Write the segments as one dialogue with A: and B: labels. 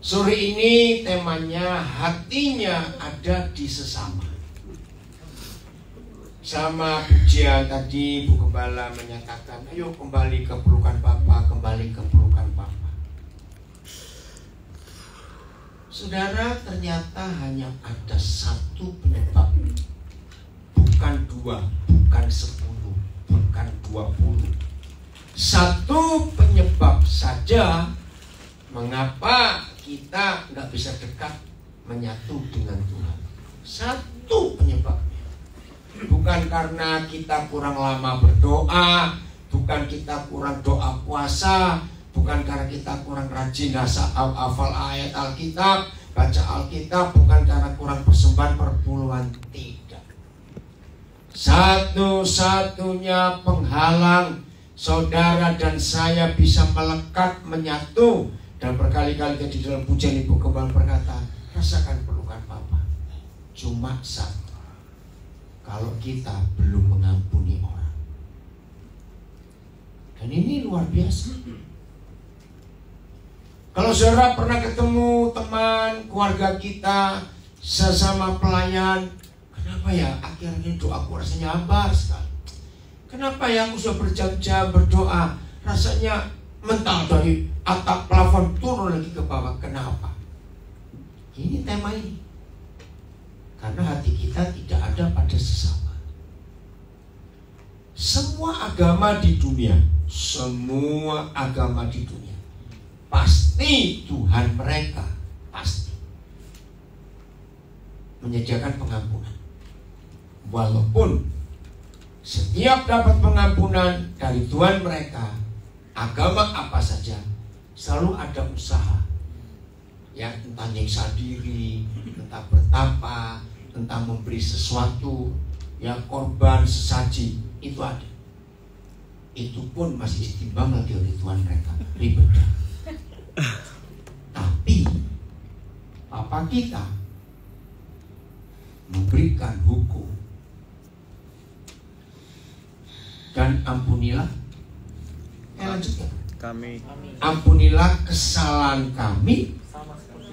A: Sore ini temanya hatinya ada di sesama. Sama pujian tadi Bu Gembala menyatakan, ayo kembali ke pelukan Bapa, kembali ke pelukan Bapa. Saudara, ternyata hanya ada satu penyebab, bukan dua, bukan 10, bukan 20. Satu penyebab saja mengapa kita nggak bisa dekat menyatu dengan Tuhan. Satu penyebabnya. Bukan karena kita kurang lama berdoa, bukan kita kurang doa puasa, bukan karena kita kurang rajin hafal ayat Alkitab, baca Alkitab, bukan karena kurang persembahan perpuluhan, tidak. Satu-satunya penghalang saudara dan saya bisa melekat, menyatu. Dan berkali-kali di dalam pujian Ibu Gembala berkata, rasakan pelukan Bapa. Cuma satu, kalau kita belum mengampuni orang. Dan ini luar biasa. Kalau saudara pernah ketemu teman, keluarga kita, sesama pelayan, kenapa ya akhirnya doaku rasanya hambar sekali. Kenapa ya aku sudah berjam-jam berdoa, rasanya mental dari atap plafon turun lagi ke bawah. Kenapa? Ini tema ini. Karena hati kita tidak ada pada sesama. Semua agama di dunia, pasti Tuhan mereka pasti menyediakan pengampunan. Walaupun setiap dapat pengampunan dari Tuhan mereka, agama apa saja, selalu ada usaha. Ya, entah nyiksa diri, entah bertapa, entah memberi sesuatu, ya korban sesaji, itu ada. Itu pun masih ditimbang lagi oleh Tuhan mereka, ribet. Tapi Bapa kita memberikan hukum dan ampunilah. Lanjutkan. Ampunilah kesalahan kami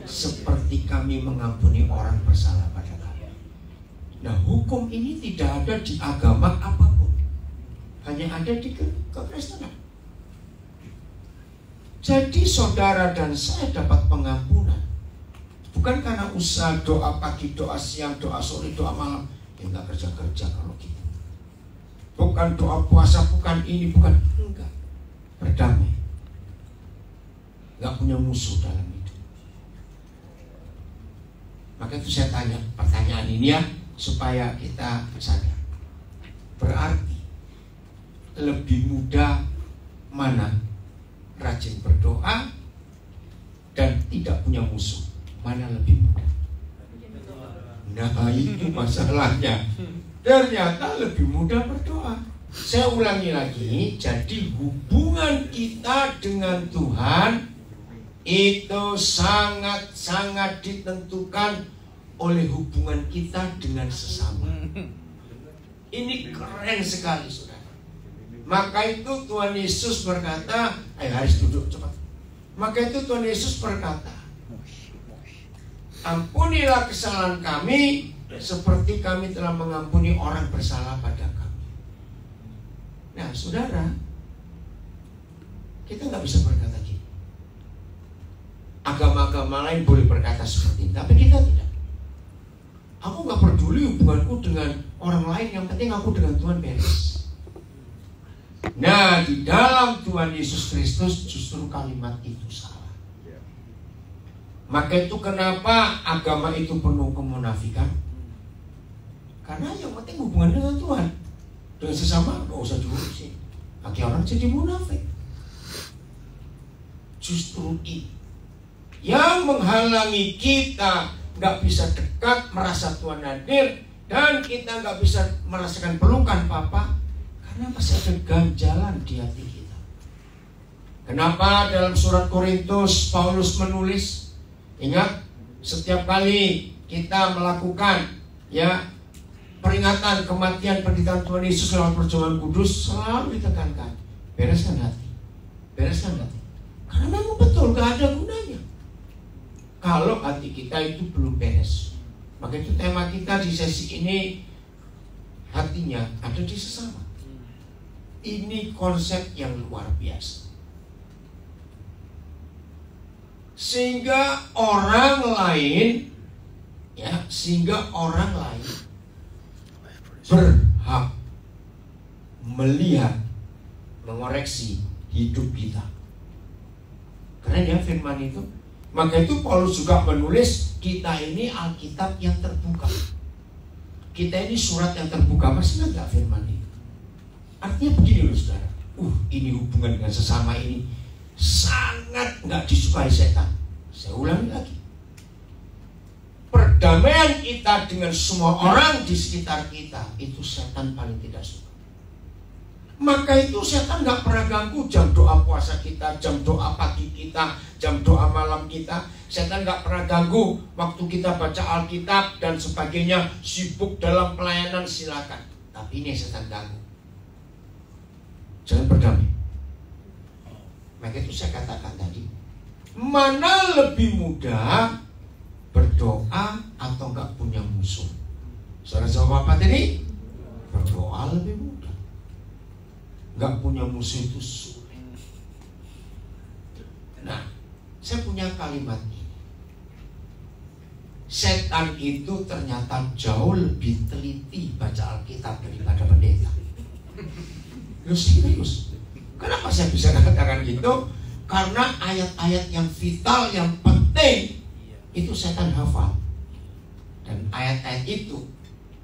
A: seperti kami mengampuni orang bersalah pada kami. Nah, hukum ini tidak ada di agama apapun, hanya ada di kekristenan. Jadi saudara dan saya dapat pengampunan bukan karena usaha doa pagi, doa siang, doa sore, doa malam. Ya nggak kerja-kerja kalau gitu. Bukan doa puasa, bukan ini, bukan. Enggak. Berdamai, nggak punya musuh dalam hidup. Maka itu saya tanya pertanyaan ini ya, supaya kita sadar. Berarti lebih mudah mana? Rajin berdoa dan tidak punya musuh, mana lebih mudah? Nah, itu masalahnya. Ternyata lebih mudah berdoa. Saya ulangi lagi, jadi hubungan kita dengan Tuhan itu sangat-sangat ditentukan oleh hubungan kita dengan sesama. Ini keren sekali, saudara. Maka itu Tuhan Yesus berkata, Haris duduk cepat. Maka itu Tuhan Yesus berkata, ampunilah kesalahan kami seperti kami telah mengampuni orang bersalah pada kami. Nah, saudara, kita nggak bisa berkata gitu. Agama-agama lain boleh berkata seperti ini, tapi kita tidak. Aku nggak peduli hubunganku dengan orang lain, yang penting aku dengan Tuhan beres. Nah, di dalam Tuhan Yesus Kristus justru kalimat itu salah. Maka itu kenapa agama itu penuh kemunafikan? Karena yang penting hubungan dengan Tuhan. Dengan sesama nggak usah diurusin. Akhirnya orang jadi munafik. Justru ini yang menghalangi kita nggak bisa dekat, merasa Tuhan hadir, dan kita nggak bisa merasakan pelukan Bapa, karena masih ada ganjalan di hati kita. Kenapa dalam surat Korintus Paulus menulis, ingat, setiap kali kita melakukan peringatan kematian penderitaan Tuhan Yesus lewat perjamuan kudus, selalu ditekankan, bereskan hati, bereskan hati. Karena memang betul gak ada gunanya. kalau hati kita itu belum beres. Maka itu tema kita di sesi ini, hatinya ada di sesama. Ini konsep yang luar biasa. Sehingga orang lain berhak melihat, mengoreksi hidup kita. Karena dia firman itu. Maka itu Paulus juga menulis, kita ini Alkitab yang terbuka. Kita ini surat yang terbuka. Masih enggak firman itu? Artinya begini loh saudara. Ini hubungan dengan sesama ini sangat enggak disukai setan. Saya ulangi lagi. Perdamaian kita dengan semua orang di sekitar kita, itu setan paling tidak suka. Maka itu setan gak pernah ganggu jam doa puasa kita, jam doa pagi kita, jam doa malam kita. Setan gak pernah ganggu waktu kita baca Alkitab dan sebagainya, sibuk dalam pelayanan, silakan. Tapi ini setan ganggu. Jangan berdamai. Maka itu saya katakan tadi, mana lebih mudah berdoa atau gak punya musuh? Saudara jawab apa tadi? Berdoa lebih mudah. Gak punya musuh itu sulit. Nah, saya punya kalimat ini. Setan itu ternyata jauh lebih teliti baca Alkitab daripada pendeta. Lu serius? Kenapa saya bisa katakan gitu? Karena ayat-ayat yang vital, yang penting, itu setan hafal. Dan ayat-ayat itu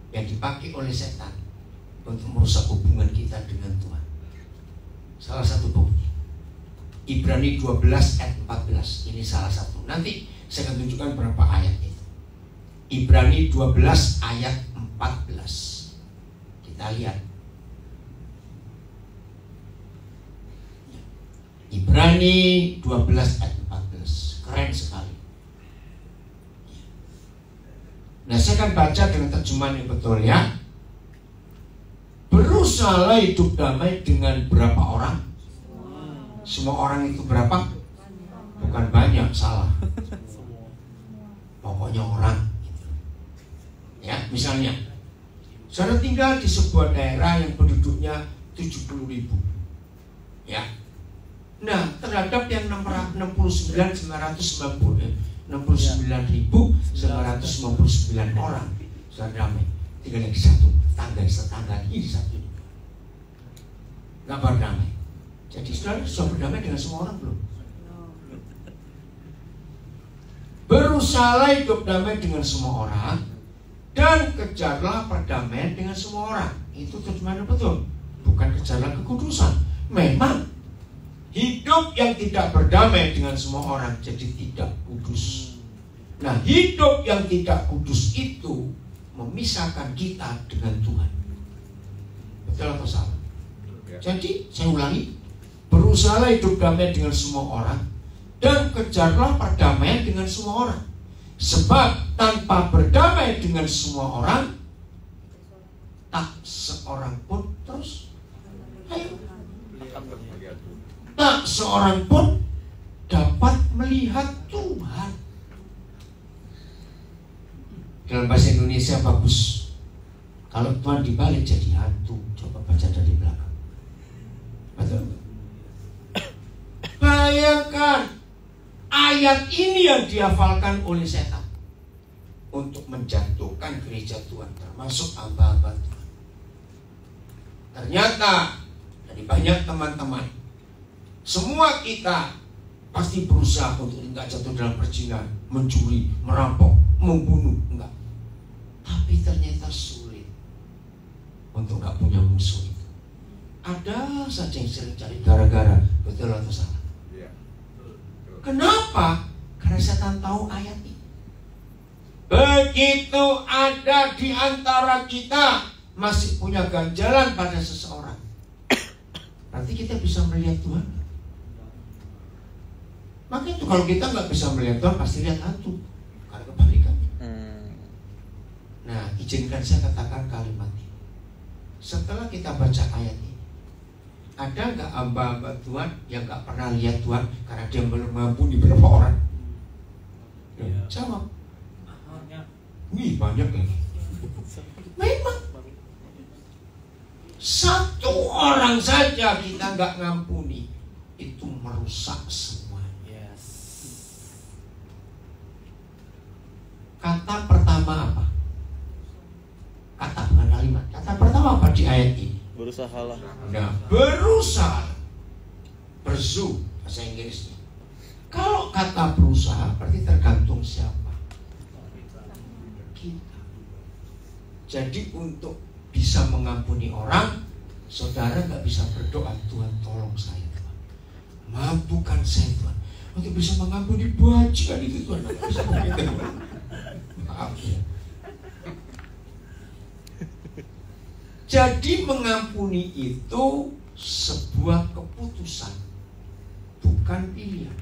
A: yang dipakai oleh setan untuk merusak hubungan kita dengan Tuhan. Salah satu bukti, Ibrani 12 ayat 14. Ini salah satu. Nanti saya akan tunjukkan berapa ayat itu. Ibrani 12 ayat 14. Kita lihat. Ibrani 12 ayat 14. Keren sekali. Nah, saya akan baca dengan terjemahan yang betul ya. Berusahalah hidup damai dengan berapa orang? Semua orang itu berapa? Bukan banyak, salah. Pokoknya orang. Ya, misalnya, saudara tinggal di sebuah daerah yang penduduknya 70.000. Ya. Nah, terhadap yang 69.999 orang, saudara damai. Tinggal yang satu, tetangga ini satu ini. Gak berdamai. Jadi saudara sudah berdamai dengan semua orang belum? Berusahalah hidup damai dengan semua orang dan kejarlah perdamaian dengan semua orang. Itu terjemahan betul. Bukan kejarlah kekudusan. Memang hidup yang tidak berdamai dengan semua orang jadi tidak kudus. Nah, hidup yang tidak kudus itu memisahkan kita dengan Tuhan. Betul atau salah? Jadi saya ulangi, berusahalah hidup damai dengan semua orang dan kejarlah perdamaian dengan semua orang. Sebab tanpa berdamai dengan semua orang, tak seorang pun tak seorang pun dapat melihat Tuhan. Dalam bahasa Indonesia bagus. Kalau Tuhan dibalik jadi hantu. Coba baca dari belakang. Betul? Bayangkan ayat ini yang dihafalkan oleh setan untuk menjatuhkan gereja Tuhan, termasuk hamba-hamba Tuhan. Ternyata dari banyak teman-teman, semua kita pasti berusaha untuk tidak jatuh dalam perzinahan, mencuri, merampok, membunuh, enggak. Tapi ternyata sulit untuk enggak punya musuh itu. Ada saja yang sering cari gara-gara, betul atau salah? Ya. Kenapa? Karena setan tahu ayat ini. Begitu ada di antara kita masih punya ganjalan pada seseorang, berarti kita bisa melihat Tuhan. Maka itu kalau kita nggak bisa melihat Tuhan, pasti lihat hantu. Karena kebalikannya. Nah, izinkan saya katakan kalimat ini. Setelah kita baca ayat ini, ada nggak hamba-hamba Tuhan yang nggak pernah lihat Tuhan karena dia belum mengampuni beberapa orang? Jawab. Wih, banyak lagi. Memang satu orang saja kita nggak ngampuni, itu merusak semua. Kata pertama apa? Kata bukan kalimat. Kata pertama apa di ayat ini?
B: Berusahalah.
A: Nah, berusaha. Pursue bahasa Inggrisnya. Kalau kata berusaha berarti tergantung siapa? Kita. Jadi untuk bisa mengampuni orang, saudara nggak bisa berdoa, Tuhan tolong saya Tuhan, mampukan saya Tuhan untuk bisa mengampuni bajingan itu Tuhan. Maaf ya. Jadi mengampuni itu sebuah keputusan, bukan pilihan.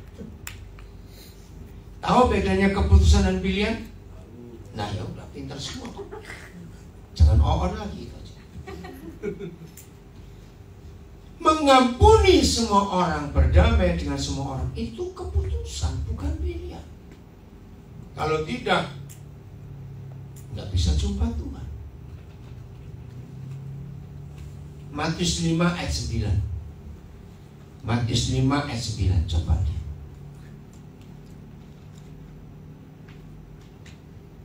A: Tahu bedanya keputusan dan pilihan? Nah ya udah, pintar semua. Jangan on lagi itu aja. Mengampuni semua orang, berdamai dengan semua orang, itu keputusan, bukan pilihan. Kalau tidak, nggak bisa jumpa Tuhan. Matius 5 ayat 9. Matius 5 ayat 9, coba dia.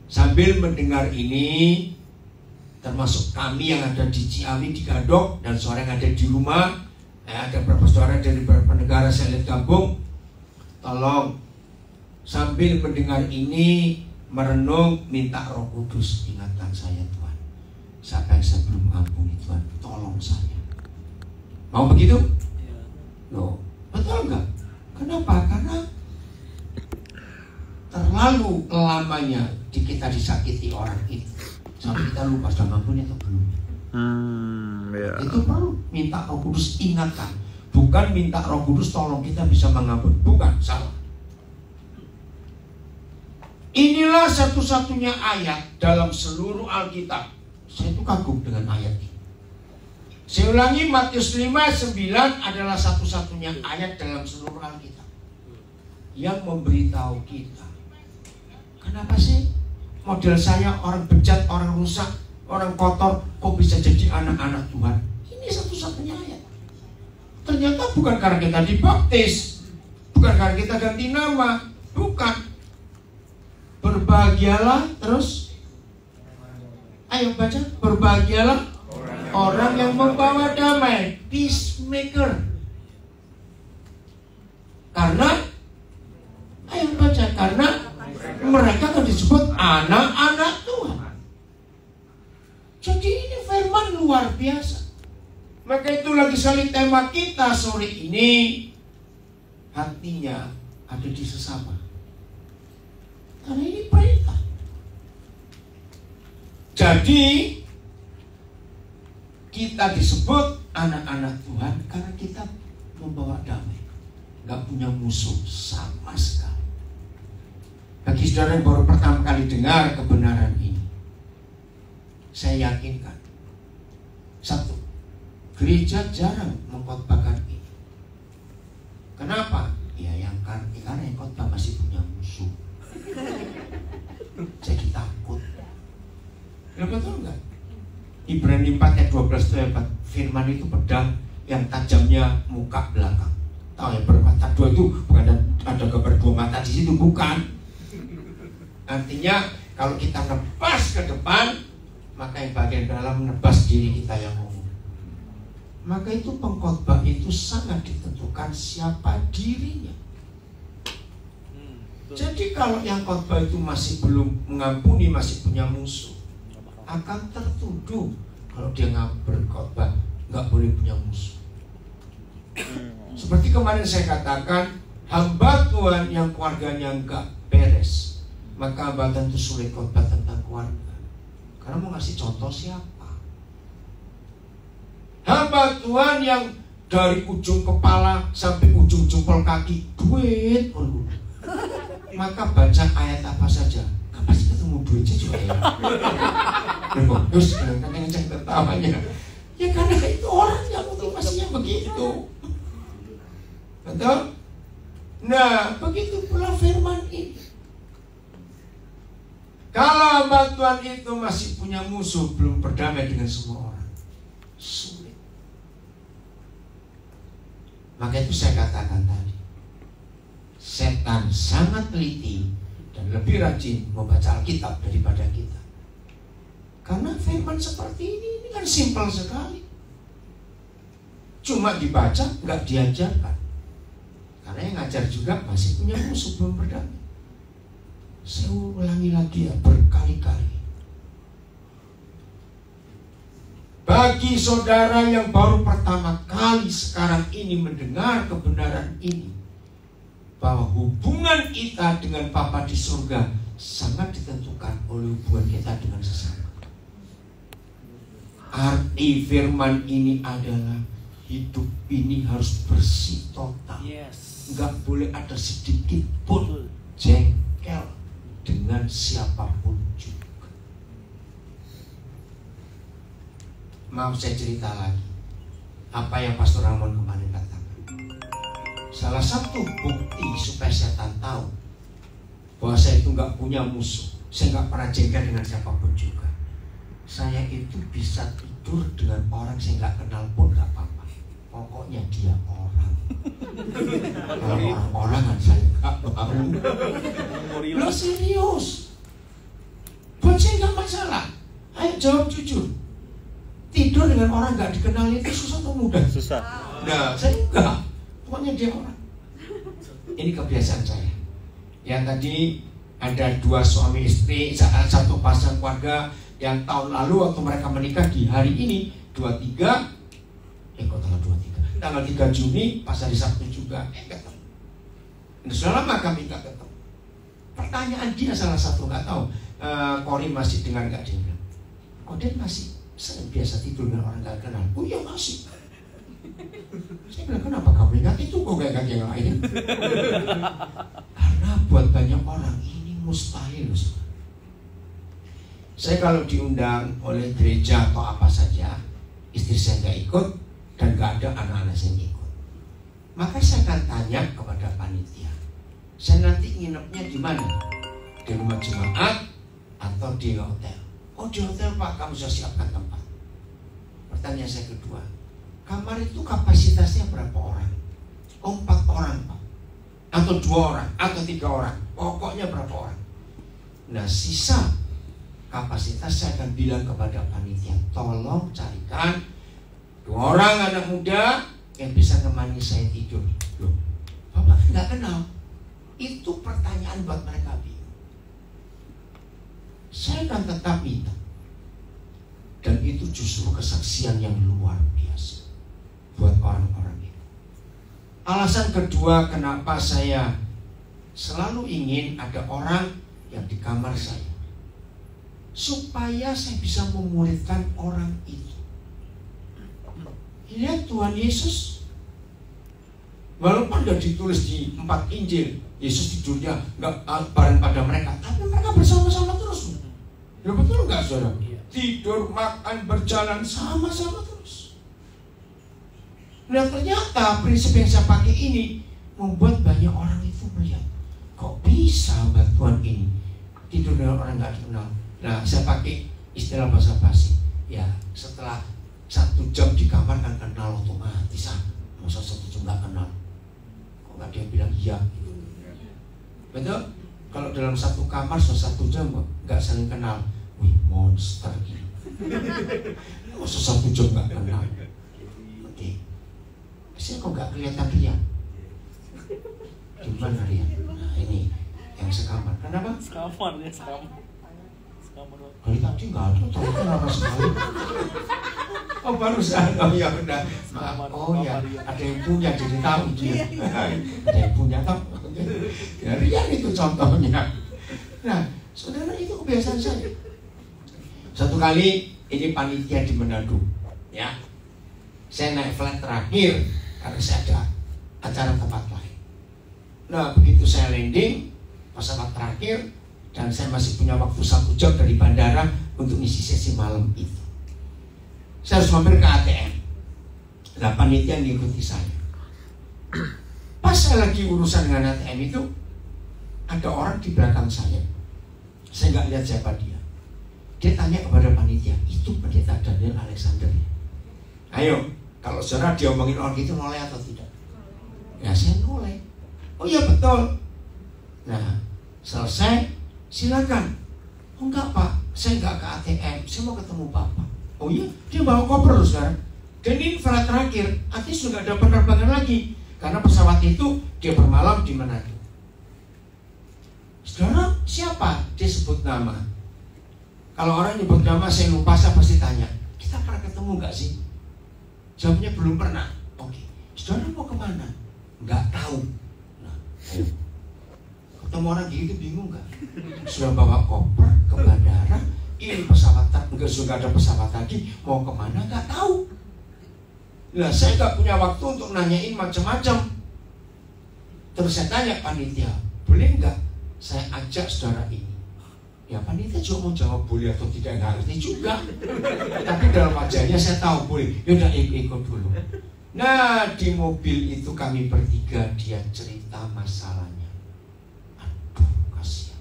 A: Sambil mendengar ini, termasuk kami yang ada di Ciawi, di Gadok, dan saudara yang ada di rumah, ada beberapa saudara dari beberapa negara saya lihat gabung, tolong sambil mendengar ini merenung, minta Roh Kudus ingatkan saya Tuhan. Siapa yang saya belum ampuni Tuhan, tolong saya. Mau begitu? Loh, betul enggak? Kenapa? Karena terlalu lamanya kita disakiti orang itu sampai kita lupa sudah ngampuni atau belum. Itu perlu minta Roh Kudus ingatkan, bukan minta Roh Kudus tolong kita bisa mengampuni, bukan, salah. Inilah satu-satunya ayat dalam seluruh Alkitab. Saya itu kagum dengan ayat ini. Saya ulangi, Matius 5:9 adalah satu-satunya ayat dalam seluruh Alkitab yang memberitahu kita. Kenapa sih model saya orang bejat, orang rusak, orang kotor kok bisa jadi anak-anak Tuhan? Ini satu-satunya ayat. Ternyata bukan karena kita dibaptis, bukan karena kita ganti nama, bukan. Berbahagialah terus. Ayo baca, berbahagialah orang yang membawa damai, peacemaker. Karena, ayo baca, karena mereka akan disebut anak-anak Tuhan. Jadi ini firman luar biasa. Maka itu lagi sekali tema kita sore ini, hatinya ada di sesama. Karena ini perintah. Jadi kita disebut anak-anak Tuhan karena kita membawa damai, gak punya musuh sama sekali. Bagi saudara yang baru pertama kali dengar kebenaran ini, saya yakinkan, satu, gereja jarang mengkhotbahkan ini. Kenapa? Ya karena yang khotbah masih punya musuh. Jadi takut. Ya betul enggak? Ibrani 4 ayat 12 itu hebat. Firman itu pedang yang tajamnya muka belakang. Tahu ya, bermata dua itu bukan ada gambar dua mata di situ, bukan. Artinya kalau kita nebas ke depan, maka yang bagian dalam menebas diri kita yang umum. Maka itu pengkhotbah itu sangat ditentukan siapa dirinya. Jadi kalau yang khotbah itu masih belum mengampuni, masih punya musuh, akan tertuduh kalau dia berkhotbah nggak boleh punya musuh. Seperti kemarin saya katakan, hamba Tuhan yang keluarganya nggak beres, maka hamba tentu sulit khotbah tentang keluarga. Karena mau ngasih contoh siapa? Hamba Tuhan yang dari ujung kepala sampai ujung jempol kaki duit perlu, maka baca ayat apa saja pasti ketemu duitnya juga ya. Terus kenceng tertawanya. Ya karena itu orang yang motivasinya begitu. Betul? Nah, begitu pula firman ini. Kalau hamba Tuhan itu masih punya musuh, belum berdamai dengan semua orang, sulit. Maka itu saya katakan tadi, setan sangat teliti dan lebih rajin membaca Alkitab daripada kita. Karena firman seperti ini kan simpel sekali. Cuma dibaca, nggak diajarkan. Karena yang ngajar juga masih punya musuh, belum berdamai. Saya ulangi lagi ya, berkali-kali. Bagi saudara yang baru pertama kali sekarang ini mendengar kebenaran ini, bahwa hubungan kita dengan Bapa di surga sangat ditentukan oleh hubungan kita dengan sesama. Arti firman ini adalah hidup ini harus bersih total. Nggak boleh ada sedikit pun jengkel dengan siapapun juga. Maaf, saya cerita lagi apa yang Pastor Ramon kemarin katakan. Salah satu bukti supaya setan tahu bahwa saya itu nggak punya musuh, saya nggak pernah jengkel dengan siapapun juga. Saya itu bisa tidur dengan orang saya nggak kenal pun nggak apa-apa. Pokoknya dia orang. Kalau orang-orangan saya nggak mau. Lo serius? Buat saya nggak masalah. Ayo jawab jujur. Tidur dengan orang nggak dikenal itu susah atau mudah?
B: Susah.
A: Nah, saya enggak. Pokoknya dia orang. Ini kebiasaan saya. Yang tadi ada 2 suami istri, satu pasang keluarga yang tahun lalu waktu mereka menikah di hari ini 23, kok tanggal 23? Tanggal 3 Juni pas hari Sabtu juga ketemu. Sudah lama kami nggak ketemu. Pertanyaan dia salah satu nggak tahu, Korin masih dengar nggak dia bilang, Koden masih saya biasa tidur dengan orang nggak kenal. Oh iya masih. Saya bilang kenapa kamu ingat itu kok nggak ingat yang lain? Karena buat banyak orang ini mustahil. Saya kalau diundang oleh gereja atau apa saja, istri saya nggak ikut dan nggak ada anak-anak saya yang ikut. Maka saya akan tanya kepada panitia, saya nanti nginepnya di mana? Di rumah jemaat atau di hotel? Oh di hotel Pak, kamu sudah siapkan tempat. Pertanyaan saya kedua, kamar itu kapasitasnya berapa orang? Oh 4 orang Pak, atau 2 orang, atau 3 orang, pokoknya berapa orang? Nah sisa kapasitas saya akan bilang kepada panitia, tolong carikan 2 orang anak muda yang bisa nemani saya tidur. Loh, Bapak nggak kenal? Itu pertanyaan buat mereka bingung. Saya akan tetap minta. Dan itu justru kesaksian yang luar biasa buat orang-orang itu. Alasan kedua kenapa saya selalu ingin ada orang yang di kamar saya, supaya saya bisa memuridkan orang itu. Lihat Tuhan Yesus, walaupun sudah ditulis di 4 Injil, Yesus tidurnya nggak bareng pada mereka, tapi mereka bersama-sama terus. Ya betul nggak saudara? Tidur, makan, berjalan sama-sama terus. Nah ternyata prinsip yang saya pakai ini membuat banyak orang itu melihat, kok bisa mbak Tuhan ini tidur dengan orang nggak dikenal. Nah saya pakai istilah bahasa basi. Ya setelah 1 jam di kamar kan kenal otomatis. Masa 1 jam nggak kenal? Kok nggak dia bilang iya? Betul? Kalau dalam 1 kamar 1 jam nggak saling kenal, wih monster gitu. Masa 1 jam nggak kenal? Oke. Saya kok nggak kelihatan Rian? Gimana Rian? Nah ini yang sekamar. Kenapa?
B: Sekamar.
A: Dari tadi nggak ada, ternyata lama sekali. Oh barusan, oh ya udah. Oh ya, ada yang punya jadi tahu dia. Ada yang punya tahu. Ya Rian itu contohnya. Nah, saudara itu kebiasaan saya. Satu kali ini panitia di Manado, ya. Saya naik flight terakhir karena saya ada acara tempat lain. Nah, begitu saya landing pesawat terakhir dan saya masih punya waktu 1 jam dari bandara untuk ngisi sesi malam itu. Saya harus mampir ke ATM. Nah, panitia ngikuti saya. Pas saya lagi urusan dengan ATM itu, ada orang di belakang saya. Saya nggak lihat siapa dia. Dia tanya kepada panitia, itu pendeta Daniel Alexander ya? Ayo, kalau saudara diomongin orang itu noleh atau tidak? Ya saya noleh. Oh iya betul. Nah selesai, silakan. Oh enggak Pak, saya nggak ke ATM, saya mau ketemu Bapak. Oh iya, dia bawa koper loh sekarang. Dan ini flight terakhir, artinya sudah nggak ada penerbangan lagi. Karena pesawat itu dia bermalam di Manado. Saudara, siapa? Dia sebut nama. Kalau orang nyebut nama saya lupa, saya pasti tanya, kita pernah ketemu nggak sih? Jawabnya belum pernah. Oke, saudara mau kemana? Nggak tahu. Nah, ketemu orang gitu bingung nggak? Sudah bawa koper ke bandara, ini pesawat nggak sudah ada pesawat lagi, mau kemana nggak tahu. Nah, saya nggak punya waktu untuk nanyain macam-macam. Terus saya tanya panitia, boleh nggak saya ajak saudara ini? Ya panitia juga mau jawab boleh atau tidak, nggak ngerti juga. Tapi dalam wajahnya saya tahu boleh. Yaudah ikut dulu. Nah di mobil itu kami bertiga, dia cerita masalahnya. Aduh kasihan.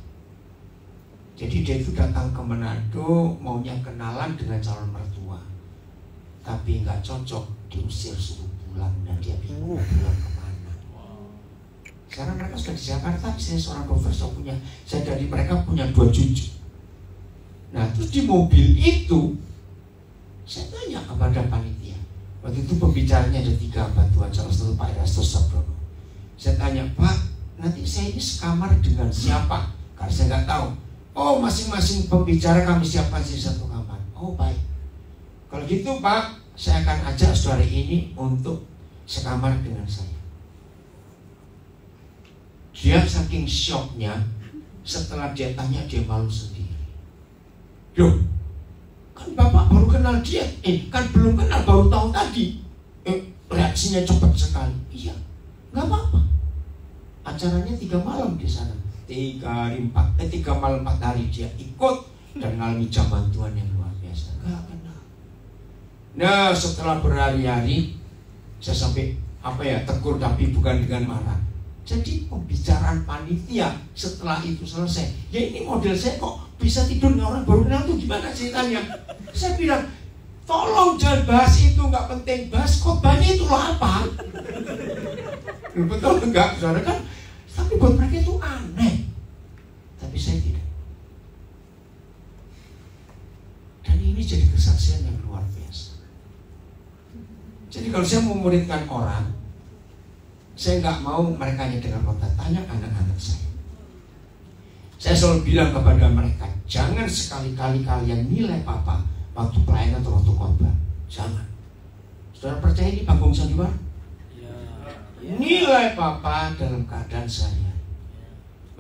A: Jadi dia itu datang ke Manado maunya kenalan dengan calon mertua, tapi nggak cocok, diusir suruh pulang dan dia bingung pulang kemana. Sekarang mereka sudah di Jakarta, saya seorang profesor saya dari mereka punya 2 cucu. Nah terus di mobil itu saya tanya kepada panitia. Waktu itu pembicaranya ada 3 bantuan, salah satu Pak Erastus Sabrono. Saya tanya, Pak, nanti saya ini sekamar dengan siapa? Karena saya nggak tahu. Oh masing-masing pembicara kami siapkan di satu kamar. Oh baik. Kalau gitu Pak, saya akan ajak saudara ini untuk sekamar dengan saya. Dia saking syoknya, setelah dia tanya dia malu sendiri. Loh, kan Bapak baru kenal dia, kan belum kenal, baru tahu tadi. Reaksinya cepat sekali. Iya, nggak apa-apa. Acaranya 3 malam di sana. 3 malam 4 hari dia ikut dan mengalami jaman Tuhan yang luar biasa. Nggak kenal. Nah, setelah berhari-hari, saya sampai tegur tapi bukan dengan marah. Jadi pembicaraan panitia setelah itu selesai, ya ini model saya kok bisa tidur dengan orang baru kenal tuh gimana ceritanya? Saya bilang, tolong jangan bahas itu, nggak penting, bahas khotbahnya itu apa? Betul enggak, saudara kan? Tapi buat mereka itu aneh, tapi saya tidak. Dan ini jadi kesaksian yang luar biasa. Jadi kalau saya memuridkan orang, saya nggak mau mereka hanya dengar khotbah, tanya anak-anak saya. Saya selalu bilang kepada mereka, jangan sekali-kali kalian nilai Papa waktu pelayanan atau waktu khotbah. Jangan. Saudara percaya ini panggung sandiwara? Nilai Papa dalam keadaan saya.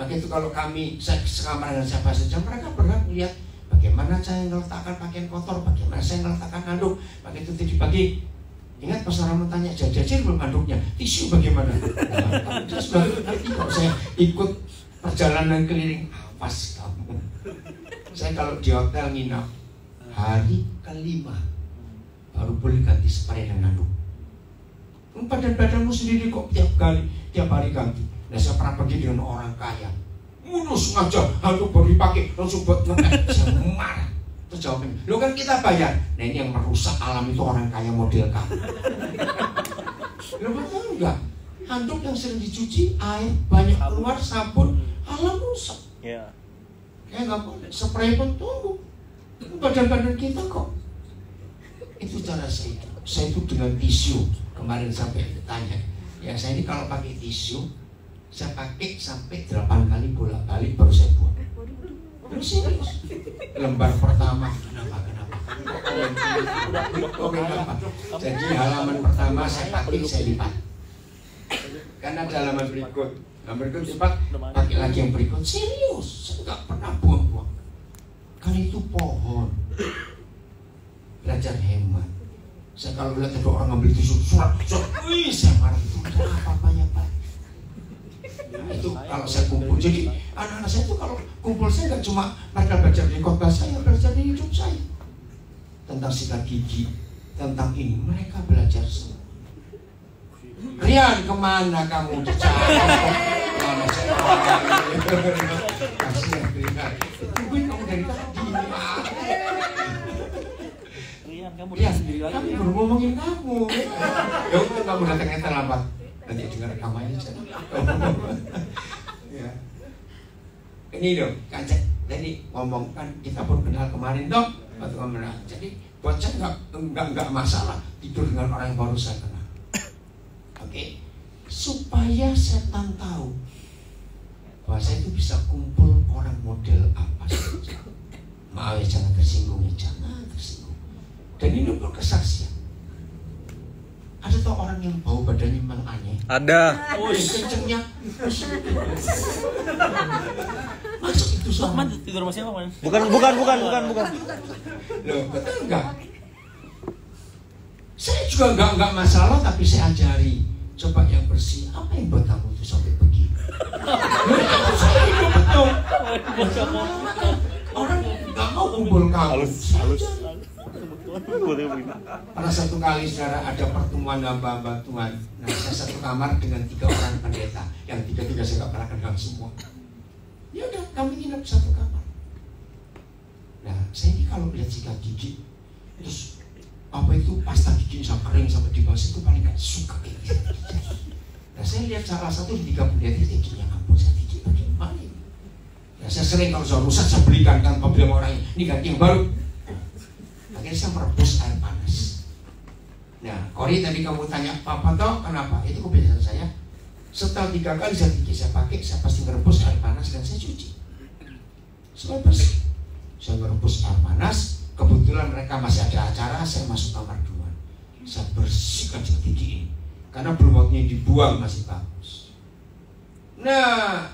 A: Maka itu kalau saya sekamar dengan siapa saja, mereka berhak melihat bagaimana saya meletakkan pakaian kotor, bagaimana saya meletakkan handuk. Maka itu tadi pagi, ingat pas orang tanya, jajah belum handuknya, tisu bagaimana? Nah, terus baru nanti kalau saya ikut perjalanan keliling, awas kamu. Saya kalau di hotel nginap, hari ke-5 baru boleh ganti spray dan handuk. Badan-badanmu sendiri kok tiap hari ganti. Nah saya pernah pergi dengan orang kaya, mulus aja handuk baru dipakai langsung buat ngepet. Saya marah. Terus jawabnya, lo kan kita bayar. Nah ini yang merusak alam itu orang kaya model kamu. Lo betul enggak? Handuk yang sering dicuci, air banyak keluar, sabun, alam rusak. Ya nggak boleh. Spray pun tunggu. Badan-badan kita kok. Itu cara saya itu. Saya itu dengan tisu. Kemarin sampai ditanya, ya saya ini kalau pakai tisu, saya pakai sampai 8 kali bolak-balik baru saya buang. Terus serius. Lembar pertama kenapa? Jadi halaman pertama saya pakai, saya lipat. Karena ada halaman berikut, lipat, pakai lagi yang berikut. Serius, saya nggak pernah buang-buang. Karena itu pohon. Belajar hemat. Saya kalau lihat ada orang ngambil tisu surat, wih saya marah, itu ada apa-apanya Pak. Nah, itu kalau saya kumpul, jadi anak-anak saya itu kalau kumpul saya nggak cuma mereka belajar di khotbah saya, belajar di hidup saya tentang sikat gigi, tentang ini mereka belajar semua. Rian kemana kamu dicari? Kasihan Rian. Ya, kami baru ngomongin kamu. Ya untuk kamu datangnya terlambat. Nanti dengar rekamannya aja. Ya. Ini dong, kancet. Jadi ngomong kan kita pun kenal kemarin dong. Waktu ngomong. Jadi buat saya enggak masalah tidur dengan orang yang baru saya kenal. Oke. Supaya setan tahu bahwa saya itu bisa kumpul orang model apa saja. Maaf ya, jangan tersinggung ya, jangan tersinggung. Dan ini pun kesaksian. Ada tau orang yang bau badannya memang aneh?
B: Ada.
A: Oh, kencengnya. Masuk itu sama.
C: Tidur sama siapa, Man?
B: Bukan.
A: Loh, betul enggak? Saya juga enggak masalah, tapi saya ajari. Coba yang bersih, apa yang buat kamu itu sampai begini? Saya hidup betul. Orang nggak mau kumpul kamu.
B: Halus.
A: Pada satu kali saudara ada pertemuan hamba-hamba Tuhan. Nah, saya satu kamar dengan 3 orang pendeta. Yang 3 saya nggak pernah kenal semua. Ya udah, kami nginep satu kamar. Nah, saya ini kalau lihat sikat gigi, terus apa itu pasta gigi sampai kering sampai di bawah itu paling gak suka kayak gitu. Nah, saya lihat salah satu di 3 pendeta giginya ampun, saya gigi bagaimana ini? Nah, saya sering kalau sudah rusak saya belikan tanpa bilang orang ini ganti yang baru. Akhirnya saya merebus air panas. Nah, Kori tadi kamu tanya Papa toh kenapa? Itu kebiasaan saya. Setelah 3 kali gigi saya pakai, saya pasti merebus air panas dan saya cuci. Supaya bersih. Saya merebus air panas. Kebetulan mereka masih ada acara, saya masuk kamar duluan. Saya bersihkan gigi ini karena belum waktunya dibuang masih bagus. Nah,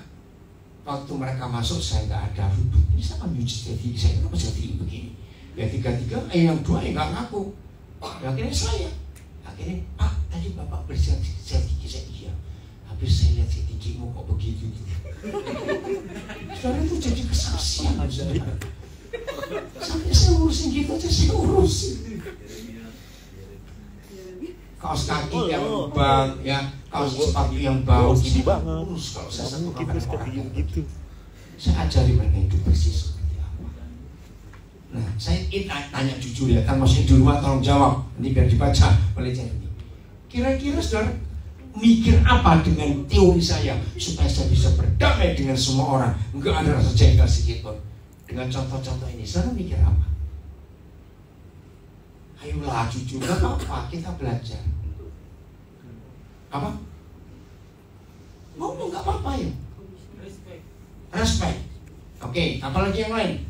A: waktu mereka masuk saya nggak ada ribut. Ini sama nyuci gigi saya kenapa jadi begini? Ya 3 yang 2 yang nggak ngaku. Ya, akhirnya saya. Akhirnya Pak tadi Bapak bersihkan gigi saya iya. Habis saya lihat gigimu kok begitu. Saudara itu jadi kesaksian saudara. Sampai saya urusin gitu aja saya urusin. Kaos kaki yang lubang, ya kaos sepatu yang bau, ini urus kalau saya satu kamar orang gitu. Saya ajari mereka hidup bersih seperti apa. Nah, saya tanya jujur ya, kan masih di rumah tolong jawab, ini biar dibaca oleh ini. Kira-kira saudara mikir apa dengan teori saya supaya saya bisa berdamai dengan semua orang, enggak ada rasa jengkel sedikit pun. Dengan contoh-contoh ini, saudara mikir apa? Ayolah jujur, gak apa-apa, kita belajar. Apa? Ngomong gak apa-apa ya. Respect. Oke, apalagi yang lain?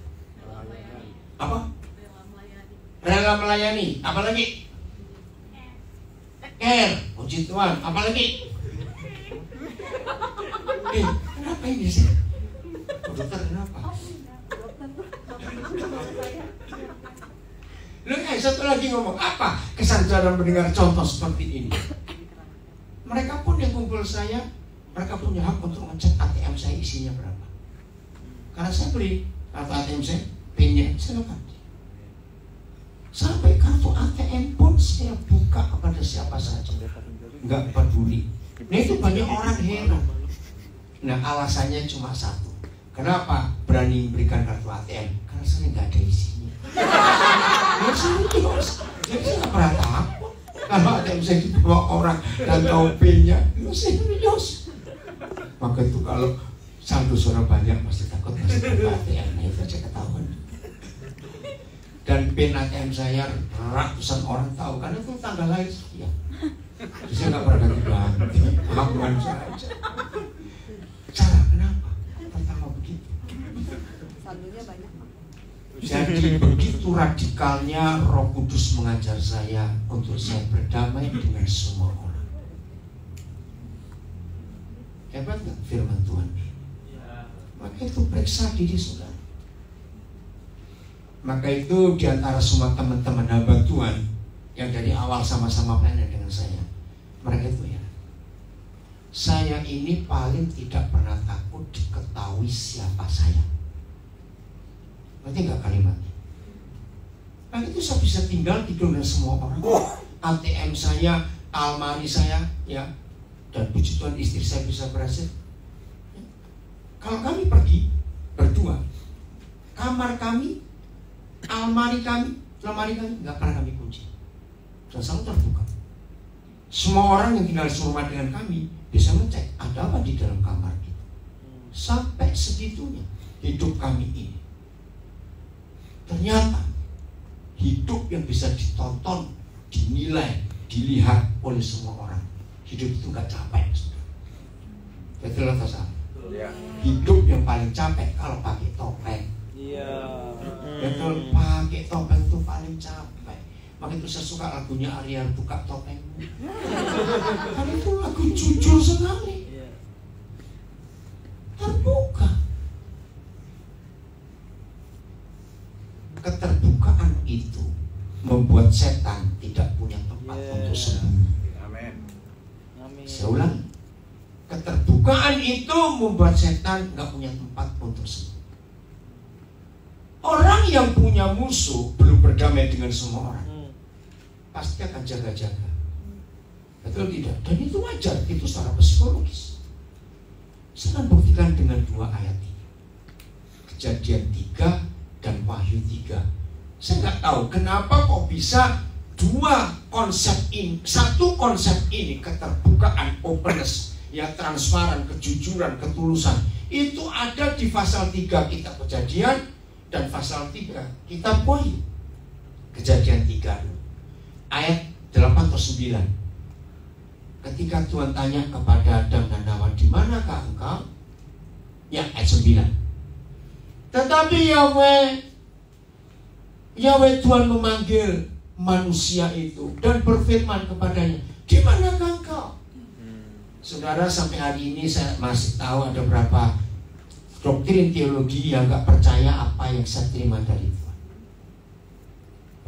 A: Apa? Rela melayani. Apalagi? Care. Puji Tuhan. Apalagi? Kenapa ini sih? Dokter kenapa? Satu lagi ngomong apa kesan saudara mendengar contoh seperti ini? Mereka pun yang kumpul saya, mereka punya hak untuk ngecek ATM saya isinya berapa. Karena saya beli kartu ATM saya, PIN-nya saya ganti. Sampai kartu ATM pun saya buka kepada siapa saja, nggak peduli. Nah itu banyak orang heran. Nah alasannya cuma satu. Kenapa berani memberikan kartu ATM? Karena saya nggak ada isinya. Ya serius. Jadi saya nggak pernah takut. Kalau ATM saya dibawa orang dan tahu PIN-nya, ya serius. Maka itu kalau saldo suara banyak pasti takut masih kartu ATM. Nah itu aja ketahuan. Dan PIN ATM saya ratusan orang tahu karena itu tanggal lahir saya. Jadi saya nggak pernah ganti-ganti. Pengakuan saya aja. Cara kenapa? Pertama begitu.
D: Saldonya banyak.
A: Jadi begitu radikalnya Roh Kudus mengajar saya untuk saya berdamai dengan semua orang. Hebat nggak firman Tuhan? Maka itu periksa diri saudara. Maka itu diantara semua teman-teman hamba Tuhan yang dari awal sama-sama pelayanan dengan saya, mereka itu ya, saya ini paling tidak pernah takut diketahui siapa saya. Nanti nggak kalimatnya. Nah itu saya bisa tinggal tidur dengan semua orang. ATM saya, almari saya, ya, dan puji Tuhan istri saya bisa berhasil. Kalau kami pergi berdua, kamar kami, almari kami lemari kami nggak pernah kami kunci, dan selalu terbuka. Semua orang yang tinggal serumah dengan kami bisa ngecek ada apa di dalam kamar itu. Sampai segitunya hidup kami ini. Ternyata hidup yang bisa ditonton, dinilai, dilihat oleh semua orang. Hidup itu nggak capek. Betul atau salah? Hidup yang paling capek kalau pakai topeng.
B: Iya.
A: Betul, pakai topeng itu paling capek. Makanya itu saya suka lagunya Ariel, buka topengmu. Karena itu lagu jujur sekali. Terbuka. Keterbukaan itu membuat setan tidak punya tempat untuk sembunyi.
C: Amin.
A: Saya ulang. Keterbukaan itu membuat setan nggak punya tempat untuk sembunyi. Orang yang punya musuh belum berdamai dengan semua orang, pasti akan jaga-jaga. Betul tidak? Dan itu wajar, itu secara psikologis. Saya akan buktikan dengan 2 ayat ini. Kejadian 3 dan Wahyu 3. Saya nggak tahu kenapa kok bisa 2 konsep ini, 1 konsep ini, keterbukaan, openness, ya, transparan, kejujuran, ketulusan, itu ada di pasal 3 kitab Kejadian dan pasal 3 kitab Wahyu. Kejadian 3 ayat 8 atau 9. Ketika Tuhan tanya kepada Adam dan Hawa, di manakah engkau? Ya, ayat 9. Tetapi Yahweh Tuhan memanggil manusia itu dan berfirman kepadanya, di manakah engkau? Saudara, sampai hari ini saya masih tahu ada berapa doktrin teologi yang gak percaya apa yang saya terima dari Tuhan.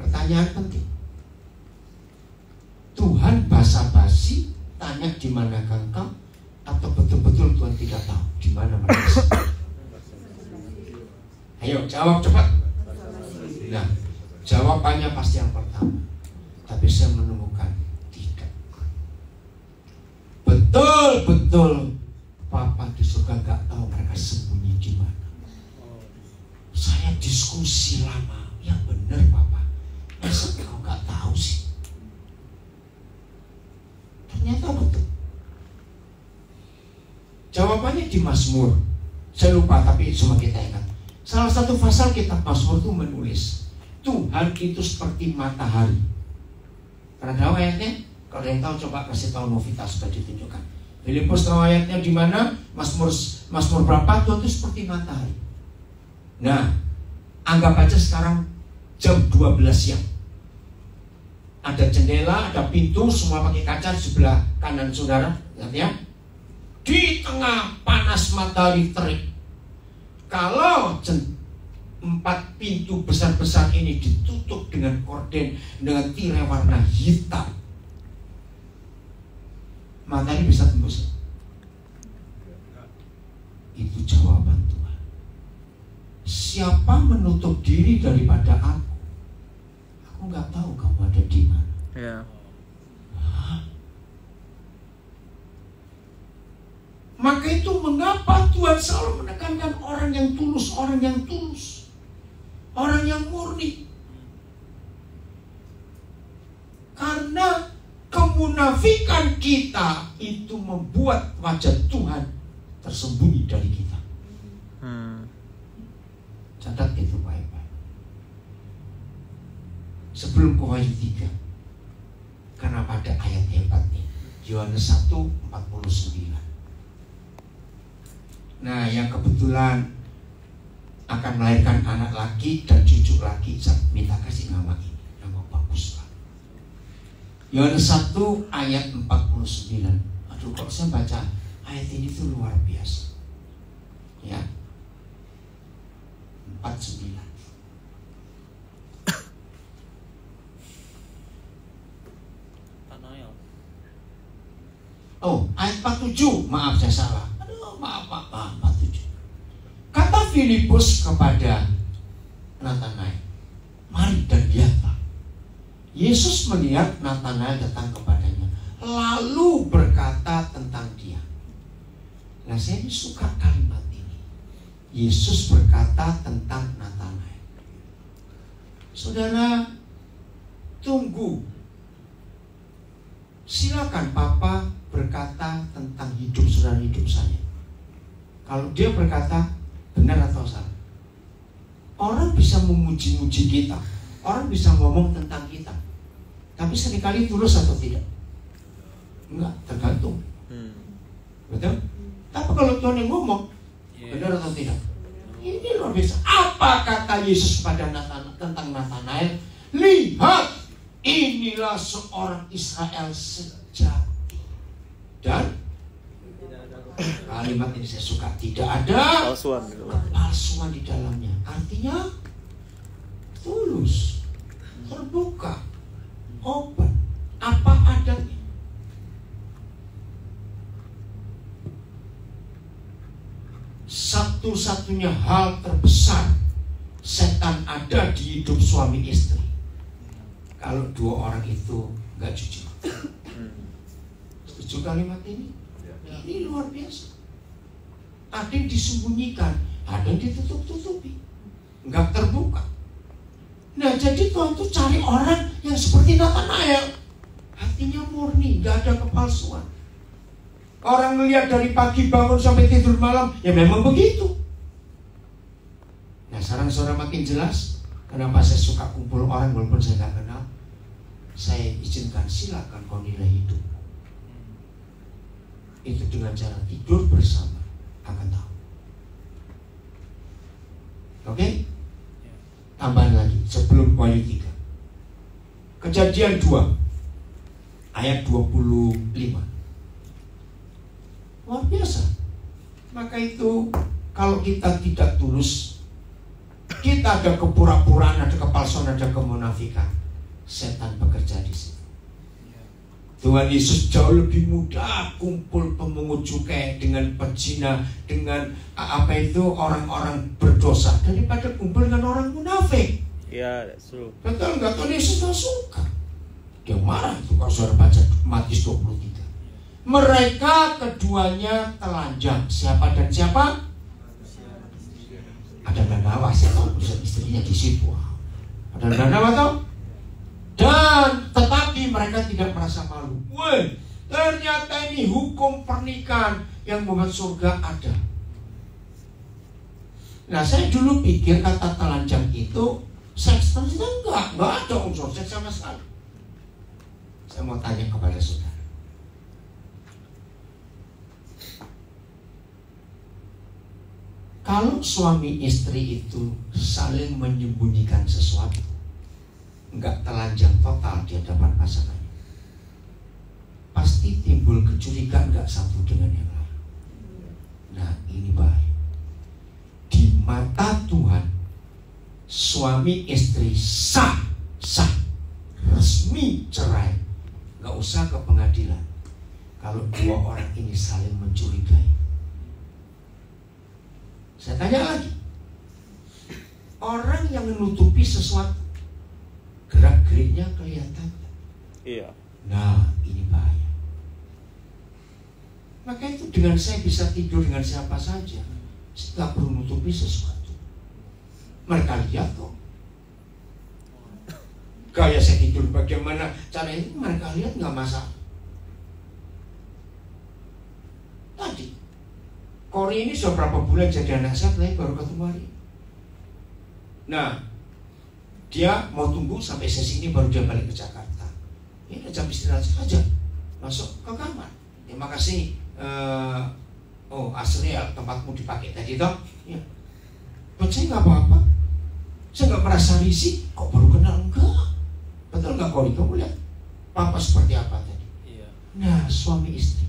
A: Pertanyaan penting. Tuhan basa-basi tanya di manakah engkau, atau betul-betul Tuhan tidak tahu di mana manusia? Ayo jawab cepat. Nah, jawabannya pasti yang pertama. Tapi saya menemukan tidak. Betul-betul Papa di surga gak tahu mereka sembunyi di mana. Saya diskusi lama, yang benar Papa. Masa kau gak tahu sih? Ternyata betul. Jawabannya di Mazmur. Saya lupa tapi cuma kita ingat. Salah satu pasal kitab Mazmur itu menulis, Tuhan itu seperti matahari. Pernah tahu ayatnya? Kalau yang tahu coba kasih tahu Novita supaya ditunjukkan. Filipus tahu ayatnya di mana? Mazmur berapa? Tuhan itu seperti matahari. Nah, anggap aja sekarang jam 12 siang. Ada jendela, ada pintu, semua pakai kaca sebelah kanan saudara, lihat ya. Di tengah panas matahari terik. Kalau 4 pintu besar-besar ini ditutup dengan korden, dengan tirai warna hitam, matahari bisa tembus. Itu jawaban Tuhan. Siapa menutup diri daripada aku? Aku nggak tahu kamu ada di mana.
B: Ya.
A: Maka itu mengapa Tuhan selalu menekankan orang yang tulus, orang yang tulus, orang yang murni. Karena kemunafikan kita itu membuat wajah Tuhan tersembunyi dari kita. Catat itu baik-baik. Sebelum ke Wahyu 3, karena pada ayat hebatnya Yohanes 1:49. Nah, yang kebetulan akan melahirkan anak laki dan cucu laki, saya minta kasih nama ini, nama bagus lah. Yohanes 1 ayat 49. Aduh, kalau saya baca ayat ini tuh luar biasa. Ya. 49. Oh, ayat 47. Maaf saya salah. Aduh, maaf 47. Kata Filipus kepada Natanael, mari dan lihatlah. Yesus melihat Natanael datang kepadanya, lalu berkata tentang dia. Nah, saya ini suka kalimat ini. Yesus berkata tentang Natanael. Saudara, tunggu. Silakan Papa berkata tentang hidup saudara, hidup saya. Kalau dia berkata benar atau salah. Orang bisa memuji-muji kita, orang bisa ngomong tentang kita, tapi seringkali tulus atau tidak? Enggak, tergantung. Betul? Tapi kalau Tuhan yang ngomong, benar atau tidak? Ini luar biasa. Apa kata Yesus pada tentang Nathanael? Lihat, inilah seorang Israel sejati. Dan kalimat ini saya suka, tidak ada kepalsuan di dalamnya. Artinya tulus, terbuka, open, apa adanya. Satu-satunya hal terbesar setan ada di hidup suami istri, kalau dua orang itu gak jujur. Setuju kalimat ini? Ini luar biasa. Ada yang disembunyikan, ada yang ditutup-tutupi, nggak terbuka. Nah, jadi Tuhan tuh cari orang yang seperti Nathanael, hatinya murni, nggak ada kepalsuan. Orang melihat dari pagi bangun sampai tidur malam, ya memang begitu. Nah, sekarang saudara makin jelas kenapa saya suka kumpul orang walaupun saya nggak kenal. Saya izinkan, silakan kau nilai hidup. Itu dengan cara tidur bersama akan tahu. Oke? Tambahan lagi sebelum Wahyu 3. Kejadian 2 ayat 25. Luar biasa. Maka itu kalau kita tidak tulus, kita ada kepura-puraan, ada kepalsuan, ada kemunafikan, setan bekerja di sini. Tuhan Yesus jauh lebih mudah kumpul pemungut cukai dengan pezina, dengan orang-orang berdosa daripada kumpul dengan orang munafik.
B: Ya, that's true.
A: Betul nggak? Tuhan Yesus nggak suka. Dia marah itu kalau saudara baca Matius 23. Mereka keduanya telanjang. Siapa dan siapa? Ada Nanawa, saya tahu istrinya di situ. Ada Nanawa tahu? Dan tetapi mereka tidak merasa malu. Woi, ternyata ini hukum pernikahan yang membuat surga ada. Nah, saya dulu pikir kata telanjang itu seks, ternyata enggak ada unsur seks sama sekali. Saya mau tanya kepada saudara, kalau suami istri itu saling menyembunyikan sesuatu, enggak telanjang total di hadapan pasangannya, pasti timbul kecurigaan enggak satu dengan yang lain. Nah, ini bahaya. Di mata Tuhan, suami istri sah resmi cerai, enggak usah ke pengadilan. Kalau dua orang ini saling mencurigai. Saya tanya lagi, orang yang menutupi sesuatu, gerak-geriknya kelihatan.
B: Iya.
A: Nah, ini bahaya. Maka itu dengan saya bisa tidur dengan siapa saja, saya tidak perlu menutupi sesuatu. Mereka lihat kok. Gaya saya tidur bagaimana cara ini, mereka lihat nggak masalah. Tadi Kori ini sudah berapa bulan jadi anak saya, tapi baru ketemu hari. Nah, dia mau tunggu sampai sesi ini baru dia balik ke Jakarta. Ini udah jam istirahat saja, masuk ke kamar. Terima kasih. Asriel, tempatmu dipakai tadi toh. Ya. Buat saya nggak apa-apa. Saya nggak merasa risih. Kok baru kenal? Enggak. Betul nggak Kori? Kamu lihat Papa seperti apa tadi? Iya. Nah, suami istri.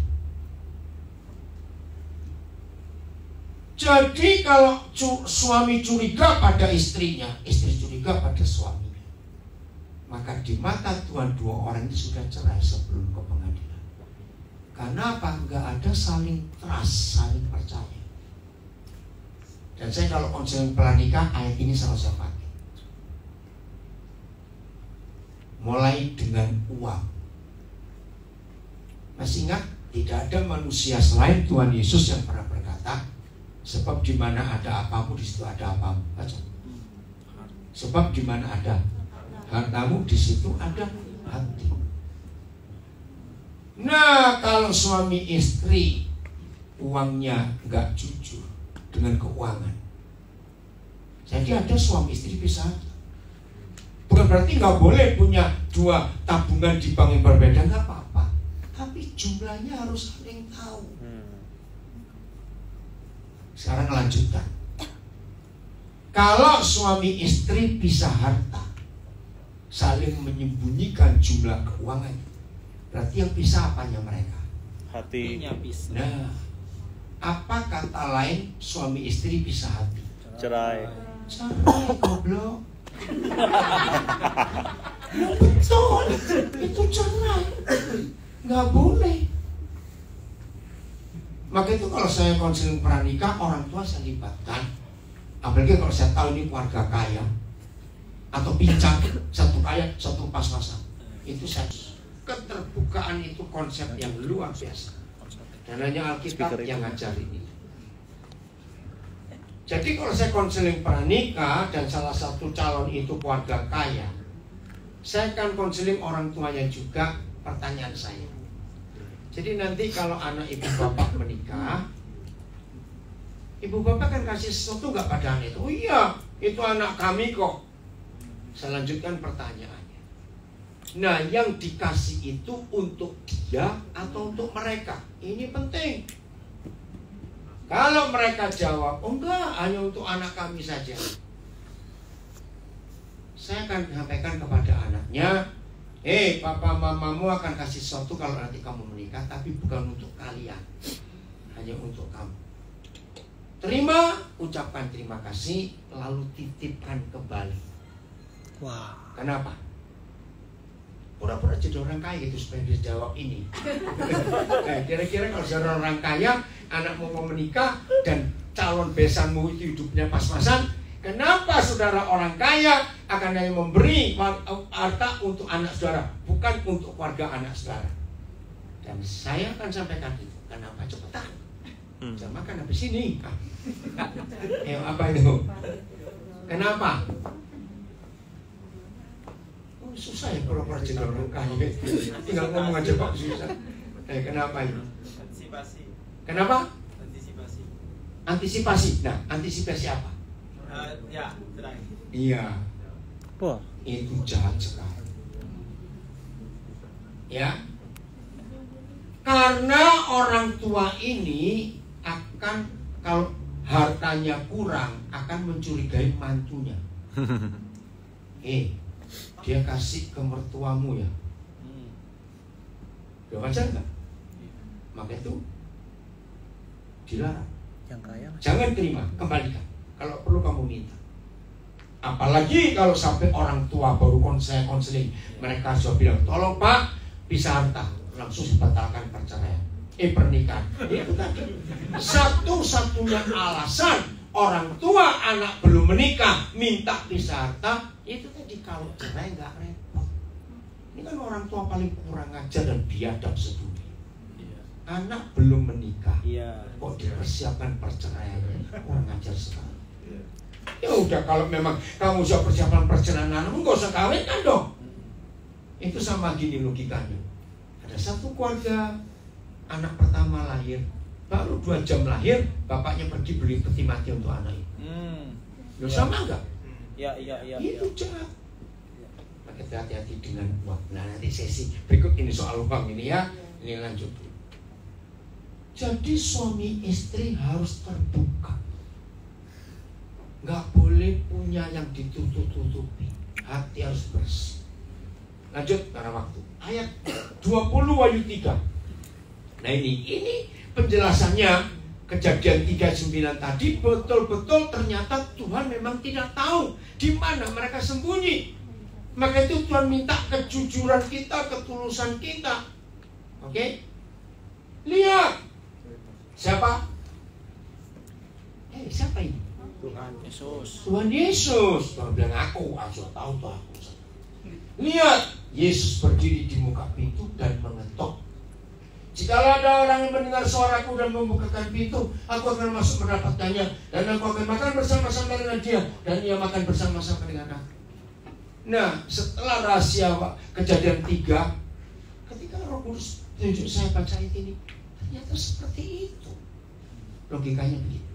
A: Jadi kalau suami curiga pada istrinya, istri curiga pada suaminya, maka di mata Tuhan dua orang ini sudah cerai sebelum ke pengadilan. Karena apa? Enggak ada saling trust, saling percaya. Dan saya kalau konseling pranikah, ayat ini selalu saya pakai. Mulai dengan uang. Masih ingat? Tidak ada manusia selain Tuhan Yesus yang pernah berkata, sebab di mana ada apamu, di situ ada apamu. Baca. Sebab di mana ada hartamu, di situ ada hati. Nah, kalau suami istri uangnya nggak jujur dengan keuangan, jadi ada suami istri pisah. Bukan berarti nggak boleh punya dua tabungan di bank yang berbeda, nggak apa-apa. Tapi jumlahnya harus saling tahu. Sekarang lanjutkan. Kalau suami istri pisah harta, saling menyembunyikan jumlah keuangan, berarti yang pisah apanya mereka?
B: Hati.
A: Nah, apa kata lain suami istri pisah hati?
B: Cerai.
A: Cerai, goblok. Betul, itu cerai. Nggak boleh. Maka itu kalau saya konseling pranikah, orang tua saya libatkan. Apalagi kalau saya tahu ini keluarga kaya atau pincang, satu kaya, satu pas-pasan. Itu saya, keterbukaan itu konsep yang luar biasa. Dan hanya Alkitab yang ngajar ini. Jadi kalau saya konseling pranikah dan salah satu calon itu keluarga kaya, saya akan konseling orang tuanya juga. Pertanyaan saya, jadi nanti kalau anak ibu bapak menikah, ibu bapak kan kasih sesuatu nggak pada anak itu? Oh iya, itu anak kami kok. Saya lanjutkan pertanyaannya. Nah, yang dikasih itu untuk dia atau untuk mereka? Ini penting. Kalau mereka jawab, oh enggak, hanya untuk anak kami saja, saya akan sampaikan kepada anaknya, papa mamamu akan kasih sesuatu kalau nanti kamu menikah, tapi bukan untuk kalian, hanya untuk kamu. Terima, ucapkan terima kasih, lalu titipkan kembali.
C: Wah.
A: Kenapa? Pura-pura jadi orang kaya itu supaya dia jawab ini. Kira-kira kalau jadi orang kaya, anakmu mau menikah dan calon besanmu itu hidupnya pas-pasan, kenapa saudara orang kaya akan hanya memberi harta untuk anak saudara, bukan untuk keluarga anak saudara? Dan saya akan sampaikan itu. Kenapa? Cepetan. Jangan makan habis ini. Apa itu? Kenapa? Susah ya pura-pura jadi orang kaya. Tinggal ngomong aja Pak, susah. Kenapa ini?
E: Antisipasi.
A: Kenapa?
E: Antisipasi.
A: Antisipasi. Nah, antisipasi apa?
E: Ya, cerai.
A: Iya.
C: Wah.
A: Itu jahat sekali. Ya. Karena orang tua ini akan, kalau hartanya kurang, akan mencurigai mantunya. Dia kasih ke mertuamu ya. Udah wajar nggak? Maka itu dilarang.
C: Yang kaya.
A: Jangan terima, kembalikan. Kalau perlu kamu minta. Apalagi kalau sampai orang tua baru konseling, mereka sudah bilang, tolong Pak, bisa harta, langsung dibatalkan perceraian, pernikahan. Itu tadi satu-satunya alasan orang tua anak belum menikah minta pisah harta. Itu tadi, kalau cerai nggak repot. Ini kan orang tua paling kurang ajar dan biadab sedunia. Anak belum menikah, kok dipersiapkan perceraian, kurang ajar sekali. Ya udah, kalau memang kamu sudah persiapan perceraian anakmu, nggak usah kawin kan dong. Itu sama gini logikanya. Ada satu keluarga, anak pertama lahir, baru 2 jam lahir, bapaknya pergi beli peti mati untuk anak itu. Loh, sama nggak?
E: Iya.
A: Itu jahat. Maka hati-hati dengan uang. Nah, nanti sesi berikut ini soal uang ini ya. Ini lanjut. Jadi suami istri harus terbuka. Nggak boleh punya yang ditutup-tutupi. Hati harus bersih. Lanjut karena waktu. Ayat 20 Wahyu 3. Nah ini penjelasannya. Kejadian 39 tadi betul-betul ternyata Tuhan memang tidak tahu di mana mereka sembunyi. Maka itu Tuhan minta kejujuran kita, ketulusan kita. Oke? Lihat. Siapa? Siapa ini?
E: Tuhan Yesus.
A: Tuhan Yesus. Tuhan bilang aku tahu tuh aku. Lihat, Yesus berdiri di muka pintu dan mengetok. Jikalau ada orang yang mendengar suaraku dan membukakan pintu, aku akan masuk mendapatkannya, dan aku akan makan bersama-sama dengan dia, dan ia makan bersama-sama dengan aku. Nah, setelah rahasia Kejadian 3, ketika Roh Kudus tunjuk saya baca ini, ternyata seperti itu. Logikanya begitu.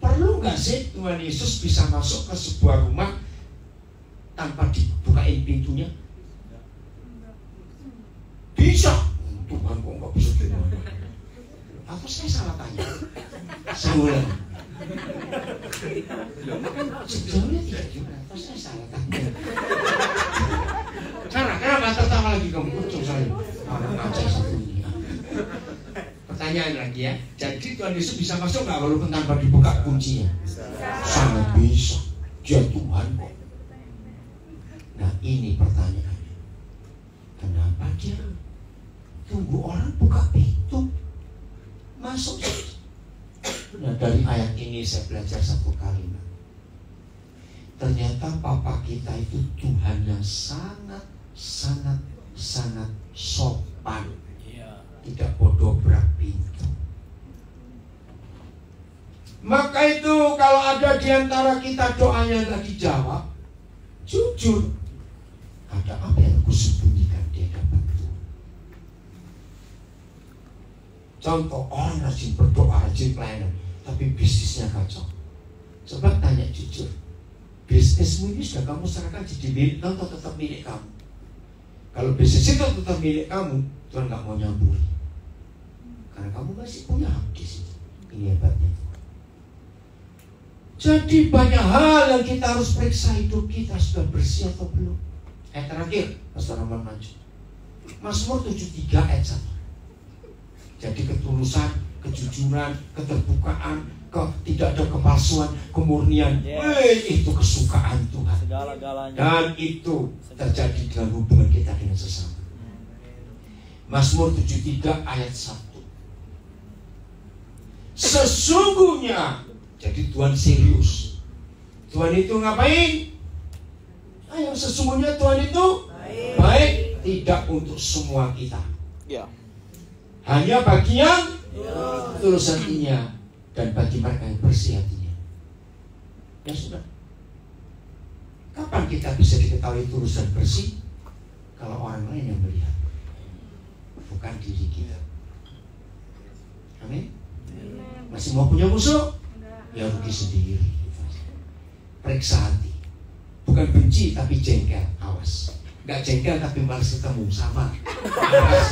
A: Perlu nggak sih Tuhan Yesus bisa masuk ke sebuah rumah tanpa dibukain pintunya? Bisa. Tuhan kok nggak bisa gimana? Atau saya salah tanya? Saya ulang. Sejauhnya tidak juga. Atau saya salah tanya? Kenapa tertawa lagi kamu? Kucing saya. Orang aja satu ini. Pertanyaan lagi ya. Jadi Tuhan Yesus bisa masuk nggak walaupun tanpa dibuka kuncinya? Sangat bisa. Dia Tuhan kok. Nah ini pertanyaannya. Kenapa dia tunggu orang buka pintu masuk? Nah dari ayat ini saya belajar satu kalimat. Ternyata Papa kita itu Tuhan yang sangat sopan. Tidak bodobrak pintu. Maka itu kalau ada di antara kita doanya tidak dijawab, jujur, ada apa yang aku sembunyikan di hadapan Tuhan. Contoh, orang rajin berdoa, rajin pelayanan, tapi bisnisnya kacau. Coba tanya jujur, bisnismu ini sudah kamu serahkan jadi milik kamu atau tetap milik kamu? Kalau bisnis itu tetap milik kamu, Tuhan nggak mau nyampuri, karena kamu masih punya hak di situ. Ini hebatnya Tuhan. Jadi banyak hal yang kita harus periksa hidup kita sudah bersih atau belum. Terakhir, Pastor Roman maju. Mazmur 73 ayat 1. Jadi ketulusan, kejujuran, keterbukaan, tidak ada kepalsuan, kemurnian, itu kesukaan Tuhan.
B: Segala-galanya.
A: Dan itu terjadi dalam hubungan kita dengan sesama. Mazmur 73 ayat 1. Sesungguhnya, jadi Tuhan serius. Tuhan itu ngapain? Yang sesungguhnya Tuhan itu baik, tidak untuk semua kita.
B: Ya.
A: Hanya bagi yang tulus hatinya dan bagi mereka yang bersih hatinya. Ya sudah. Kapan kita bisa diketahui tulus dan bersih? Kalau orang lain yang melihat, bukan diri kita. Amin. Masih mau punya musuh? Ya rugi sendiri. Periksa hati. Bukan benci tapi jengkel. Awas. Gak jengkel tapi malas ketemu. Sama. Awas.